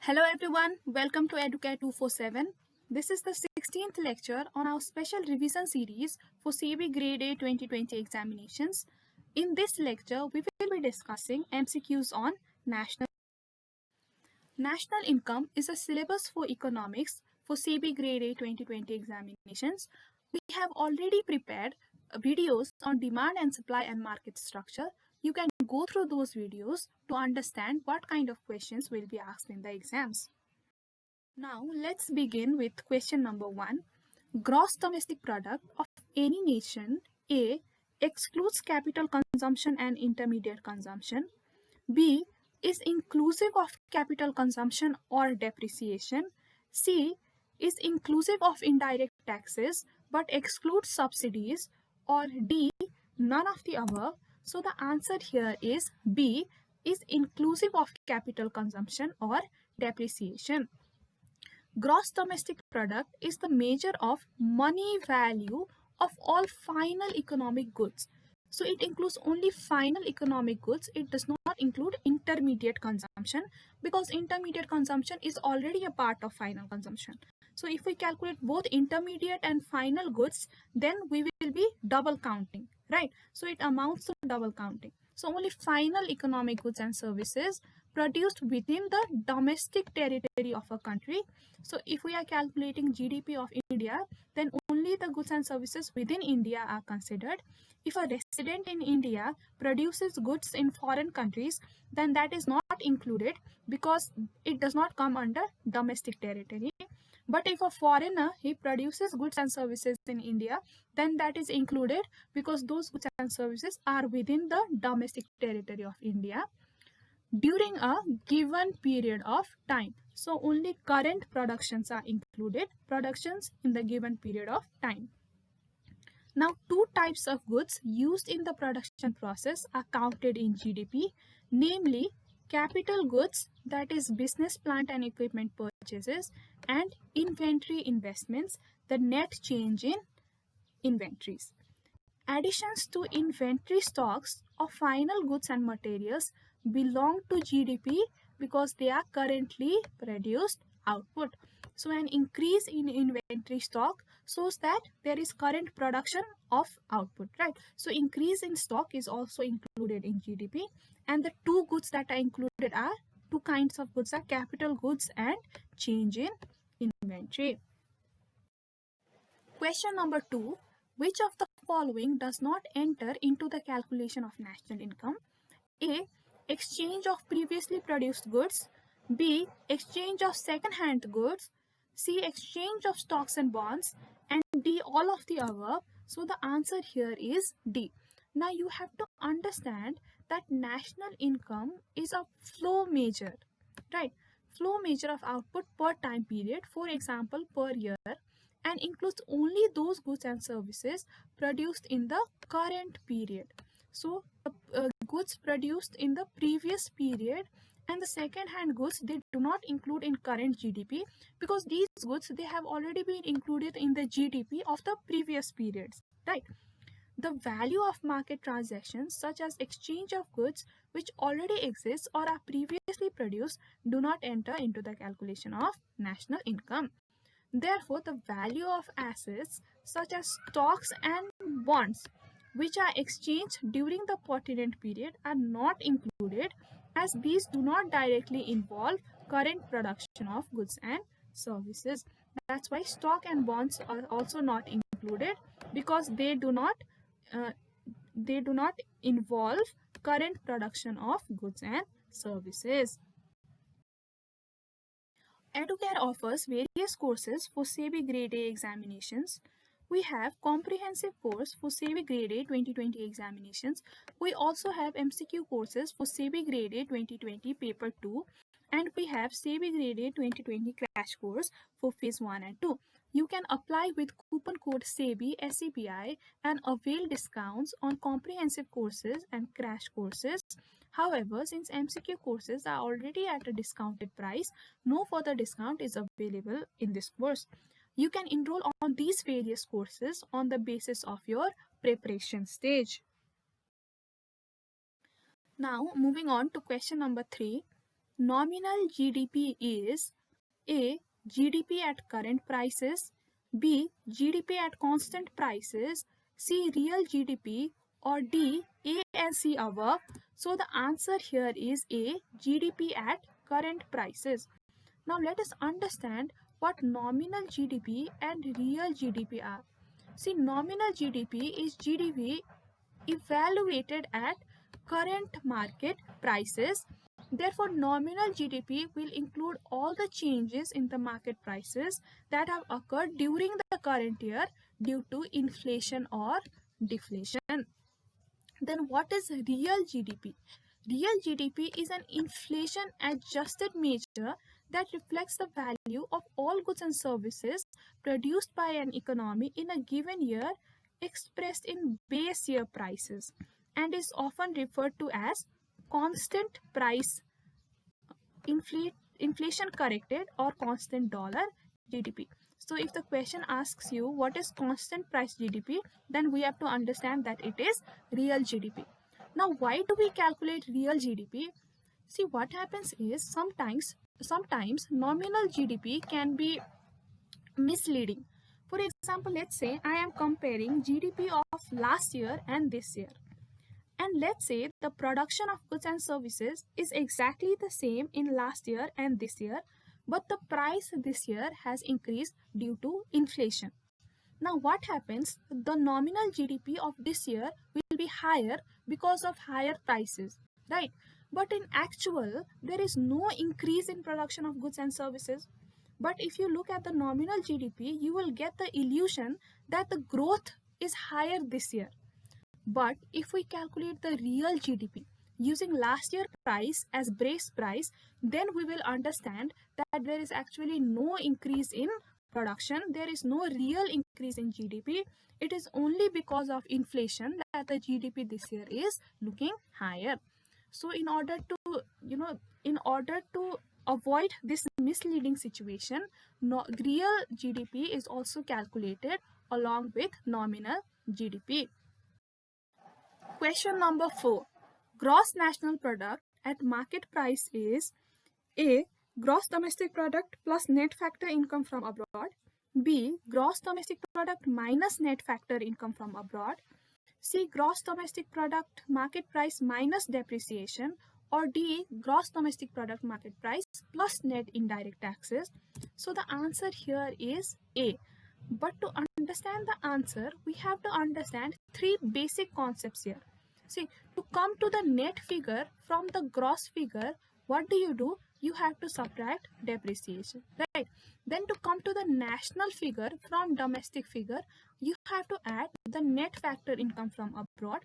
Hello everyone, welcome to Educare 247. This is the 16th lecture on our special revision series for CB Grade A 2020 examinations. In this lecture, we will be discussing MCQs on national. National income is a syllabus for economics for CB Grade A 2020 examinations. We have already prepared videos on demand and supply and market structure. You can go through those videos to understand what kind of questions will be asked in the exams. Now let's begin with question number 1. Gross domestic product of any nation A excludes capital consumption and intermediate consumption. B is inclusive of capital consumption or depreciation. C is inclusive of indirect taxes but excludes subsidies. Or D, none of the above. So the answer here is B, is inclusive of capital consumption or depreciation. Gross domestic product is the measure of money value of all final economic goods. So it includes only final economic goods. It does not include intermediate consumption because intermediate consumption is already a part of final consumption. So if we calculate both intermediate and final goods, then we will be double counting, right? So it amounts to double counting. So only final economic goods and services produced within the domestic territory of a country. So if we are calculating GDP of India, then only the goods and services within India are considered. If a resident in India produces goods in foreign countries, then that is not included because it does not come under domestic territory. But if a foreigner, he produces goods and services in India, then that is included because those goods and services are within the domestic territory of India during a given period of time. So only current productions are included, productions in the given period of time. Now, two types of goods used in the production process are counted in GDP, namely capital goods, that is business plant and equipment purchases, and inventory investments, the net change in inventories. Additions to inventory stocks of final goods and materials belong to GDP because they are currently produced output. So an increase in inventory stock shows that there is current production of output, right? So increase in stock is also included in GDP, and the two goods that are included are two kinds of goods are capital goods and change in inventory. Question number 2. Which of the following does not enter into the calculation of national income? A. Exchange of previously produced goods. B. Exchange of second-hand goods. C. Exchange of stocks and bonds. And D. All of the above. So the answer here is D. Now you have to understand that national income is a flow measure, right? Flow measure of output per time period, for example, per year, and includes only those goods and services produced in the current period. So goods produced in the previous period and the second hand goods, they do not include in current GDP because these goods, they have already been included in the GDP of the previous periods, right? The value of market transactions such as exchange of goods which already exist or are previously produced do not enter into the calculation of national income. Therefore, the value of assets such as stocks and bonds which are exchanged during the pertinent period are not included as these do not directly involve current production of goods and services. That's why stock and bonds are also not included because they do not involve current production of goods and services. Educare offers various courses for SEBI Grade A examinations. We have comprehensive course for SEBI Grade A 2020 examinations. We also have MCQ courses for SEBI Grade A 2020 Paper 2, and we have SEBI Grade A 2020 Crash Course for Phase 1 and 2. You can apply with coupon code SEBI SEBI and avail discounts on comprehensive courses and crash courses. However, since MCQ courses are already at a discounted price, no further discount is available in this course. You can enroll on these various courses on the basis of your preparation stage. Now, moving on to question number 3. Nominal GDP is A. GDP at current prices, B. GDP at constant prices, C. Real GDP, or D. A and C above. So the answer here is A. GDP at current prices. Now let us understand what nominal GDP and real GDP are. See, nominal GDP is GDP evaluated at current market prices. Therefore, nominal GDP will include all the changes in the market prices that have occurred during the current year due to inflation or deflation. Then what is real GDP? Real GDP is an inflation adjusted measure that reflects the value of all goods and services produced by an economy in a given year expressed in base year prices and is often referred to as constant price inflation corrected or constant dollar GDP. So if the question asks you what is constant price GDP, then we have to understand that it is real GDP. Now why do we calculate real GDP? See, what happens is sometimes nominal GDP can be misleading. For example, let's say I am comparing GDP of last year and this year. And let's say the production of goods and services is exactly the same in last year and this year, but the price this year has increased due to inflation. Now what happens? The nominal GDP of this year will be higher because of higher prices, right? But in actual, there is no increase in production of goods and services. But if you look at the nominal GDP, you will get the illusion that the growth is higher this year. But if we calculate the real GDP using last year price as base price, then we will understand that there is actually no increase in production. There is no real increase in GDP. It is only because of inflation that the GDP this year is looking higher. So in order to avoid this misleading situation, real GDP is also calculated along with nominal GDP. Question number 4. Gross national product at market price is A. Gross domestic product plus net factor income from abroad, B. Gross domestic product minus net factor income from abroad, C. Gross domestic product market price minus depreciation, or D. Gross domestic product market price plus net indirect taxes. So the answer here is A. But to understand the answer, we have to understand three basic concepts here. See, to come to the net figure from the gross figure, what do? You have to subtract depreciation, right? Then to come to the national figure from domestic figure, you have to add the net factor income from abroad.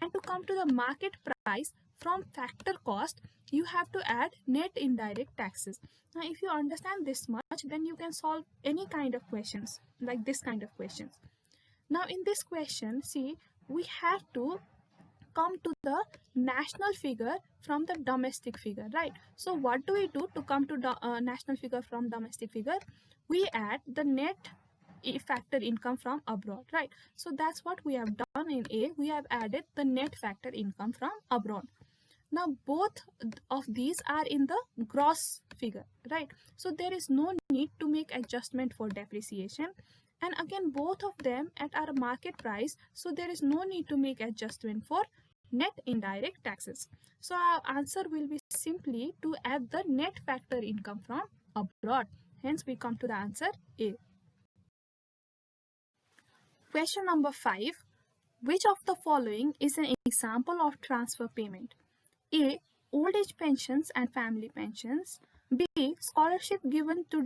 And to come to the market price from factor cost, you have to add net indirect taxes. Now, if you understand this much, then you can solve any kind of questions, like this kind of questions. Now, in this question, see, we have to come to the national figure from the domestic figure, right? So what do we do to come to the national figure from domestic figure? We add the net factor income from abroad, right? So that's what we have done in A. We have added the net factor income from abroad. Now both of these are in the gross figure, right? So there is no need to make adjustment for depreciation. And again, both of them at our market price, so there is no need to make adjustment for net indirect taxes. So our answer will be simply to add the net factor income from abroad. Hence we come to the answer A. Question number 5. Which of the following is an example of transfer payment? A. Old age pensions and family pensions. B. Scholarship given to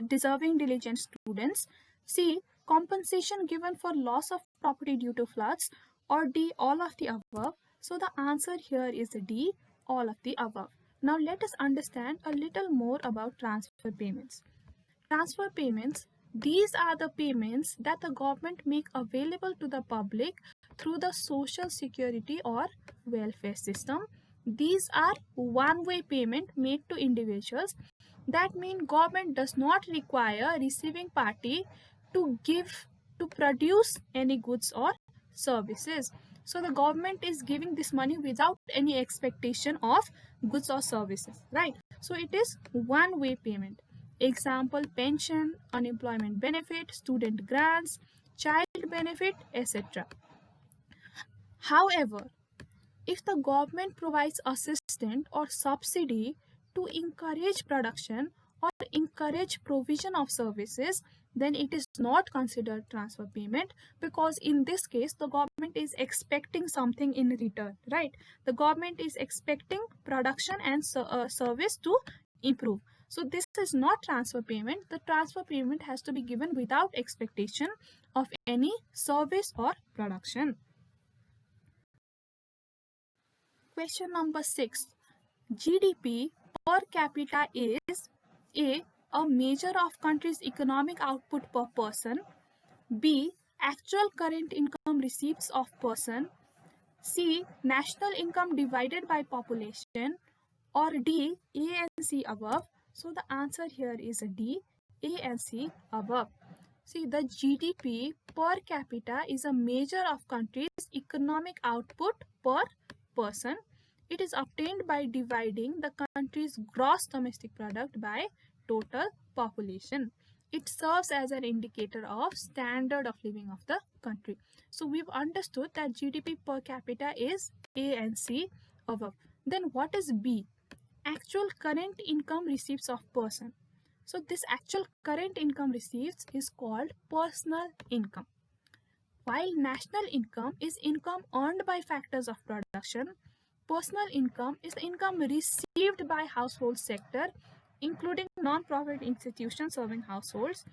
deserving diligent students. C. Compensation given for loss of property due to floods. Or D. All of the above. So the answer here is D. All of the above. Now let us understand a little more about transfer payments. Transfer payments, these are the payments that the government make available to the public through the social security or welfare system. These are one-way payment made to individuals. That means government does not require receiving party to produce any goods or services. So the government is giving this money without any expectation of goods or services, right? So it is one-way payment. Example, pension, unemployment benefit, student grants, child benefit, etc. However, if the government provides assistance or subsidy to encourage production or encourage provision of services, then it is not considered transfer payment, because in this case the government is expecting something in return, right? The government is expecting production and service to improve. So this is not transfer payment. The transfer payment has to be given without expectation of any service or production. Question number 6. GDP per capita is a measure of country's economic output per person, B, actual current income receipts of person, C, national income divided by population, or D, A and C above. So the answer here is D, A and C above. See, the GDP per capita is a measure of country's economic output per person. It is obtained by dividing the country's gross domestic product by total population. It serves as an indicator of standard of living of the country. So we've understood that GDP per capita is A and C above. Then what is B? Actual current income receipts of person. So this actual current income receipts is called personal income. While national income is income earned by factors of production, personal income is income received by household sector, including non-profit institutions serving households,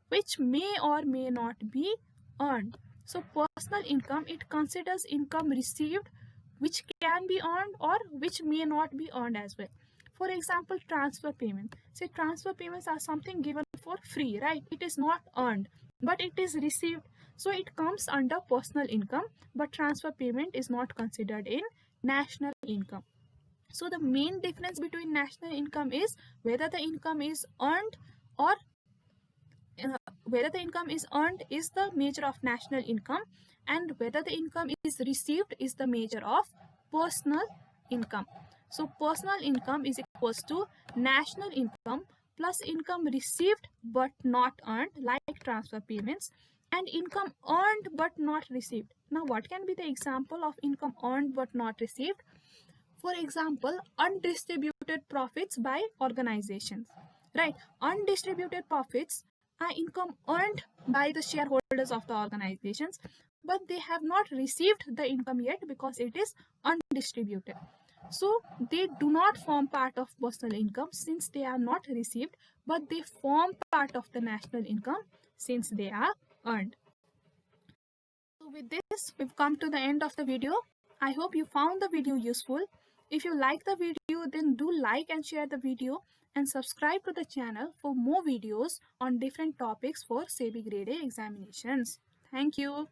which may or may not be earned. So personal income, it considers income received which can be earned or which may not be earned as well. For example, transfer payment. Say transfer payments are something given for free, right? It is not earned, but it is received. So it comes under personal income, but transfer payment is not considered in national income. So the main difference between national income is whether the income is earned or whether the income is earned is the measure of national income, and whether the income is received is the measure of personal income. So personal income is equals to national income plus income received but not earned, like transfer payments, and income earned but not received. Now what can be the example of income earned but not received? For example, undistributed profits by organizations, right? Undistributed profits are income earned by the shareholders of the organizations, but they have not received the income yet because it is undistributed. So they do not form part of personal income since they are not received, but they form part of the national income since they are earned. So with this, we've come to the end of the video. I hope you found the video useful. If you like the video, then do like and share the video and subscribe to the channel for more videos on different topics for SEBI Grade A examinations. Thank you.